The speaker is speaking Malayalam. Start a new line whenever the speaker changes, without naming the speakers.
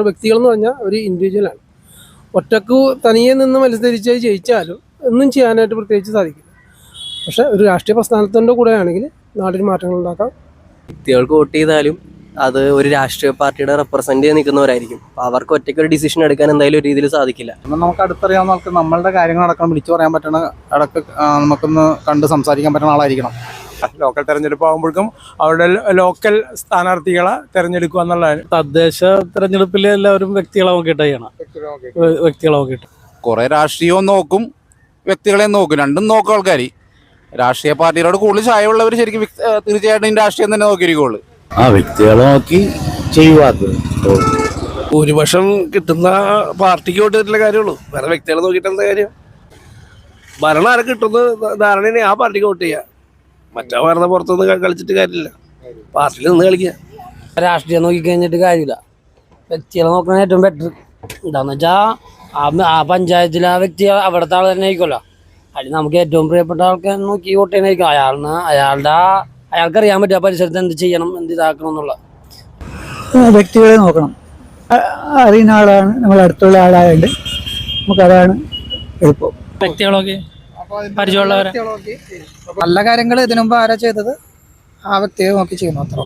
വ്യക്തികൾ എന്ന് പറഞ്ഞാൽ ഒരു ഇൻഡിവിജ്വലാണ്. ഒറ്റക്ക് തനിയെ നിന്ന് മത്സരിച്ച് ജയിച്ചാലും ഒന്നും ചെയ്യാനായിട്ട് പ്രത്യേകിച്ച് സാധിക്കില്ല. പക്ഷേ ഒരു രാഷ്ട്രീയ പ്രസ്ഥാനത്തിൻ്റെ കൂടെ ആണെങ്കിൽ നാടിന് മാറ്റങ്ങൾ ഉണ്ടാക്കാം.
വ്യക്തികൾക്ക് വോട്ട് ചെയ്താലും അത് ഒരു രാഷ്ട്രീയ പാർട്ടിയുടെ റെപ്രസെന്റ് ചെയ്ത് നിൽക്കുന്നവരായിരിക്കും. അവർക്ക് ഒറ്റയ്ക്ക് ഒരു ഡിസിഷൻ എടുക്കാൻ എന്തായാലും ഒരു രീതിയിൽ സാധിക്കില്ല.
നമുക്ക് അടുത്തറിയാവുന്ന ആൾക്ക് നമ്മളുടെ കാര്യങ്ങളടക്കം വിളിച്ചു പറയാൻ പറ്റണ അടക്ക നമുക്കൊന്ന് കണ്ട് സംസാരിക്കാൻ പറ്റുന്ന ആളായിരിക്കണം.
ലോക്കൽ തെരഞ്ഞെടുപ്പ് ആകുമ്പോഴേക്കും അവരുടെ ലോക്കൽ സ്ഥാനാർത്ഥികളെ തെരഞ്ഞെടുക്കുക എന്നുള്ളതാണ്.
തദ്ദേശ തെരഞ്ഞെടുപ്പിൽ എല്ലാവരും വ്യക്തികളെ നോക്കിയിട്ട് ചെയ്യണം. വ്യക്തികളെ നോക്കിയിട്ട്
കുറെ രാഷ്ട്രീയവും നോക്കും, വ്യക്തികളെ നോക്കും, രണ്ടും നോക്കും ആൾക്കാർ. രാഷ്ട്രീയ പാർട്ടികളോട് കൂടുതൽ ചായവുള്ളവർ ശരിക്കും തീർച്ചയായിട്ടും രാഷ്ട്രീയം തന്നെ നോക്കിയിരിക്കുള്ളൂ.
വ്യക്തികളെ നോക്കി ചെയ്യുക.
ഭൂരിപക്ഷം കിട്ടുന്ന പാർട്ടിക്ക് വോട്ട് ചെയ്തിട്ടുള്ള കാര്യമുള്ളൂ, വേറെ വ്യക്തികളെ നോക്കിയിട്ട് എന്താ കാര്യം? ഭരണം ആരെ കിട്ടുന്ന ധാരണ ആ പാർട്ടിക്ക് വോട്ട് ചെയ്യുക. മറ്റേ ഭരണ പുറത്തുനിന്ന് കളിച്ചിട്ട് കാര്യമില്ല, പാർട്ടിയിൽ നിന്ന് കളിക്കുക.
രാഷ്ട്രീയം നോക്കി കഴിഞ്ഞിട്ട് കാര്യമില്ല, വ്യക്തികളെ നോക്കണ ഏറ്റവും ബെറ്റർ. എന്താന്ന് വെച്ചാൽ ആ പഞ്ചായത്തിലെ ആ വ്യക്തി അവിടുത്തെ ആൾ തന്നെ ആയിരിക്കുമല്ലോ. അതിൽ നമുക്ക് ഏറ്റവും പ്രിയപ്പെട്ട ആൾക്കാർ നോക്കി വോട്ട് ചെയ്യാനായിരിക്കും. അയാൾക്കറിയാൻ പറ്റും ആ പരിസരത്ത് എന്ത് ചെയ്യണം, എന്ത് ഇതാക്കണം എന്നുള്ള.
വ്യക്തികളെ നോക്കണം. അറിയുന്ന ആളാണ്, നമ്മൾ അടുത്തുള്ള ആളായതുകൊണ്ട് നമുക്കതാണ് എളുപ്പം.
വ്യക്തികളൊക്കെ പരിചയമുള്ളവരെ
നല്ല കാര്യങ്ങൾ ഇതിനു മുമ്പ് ആരാ ചെയ്തത് ആ വ്യക്തിയെ നോക്കി ചെയ്യുന്നു അത്ര.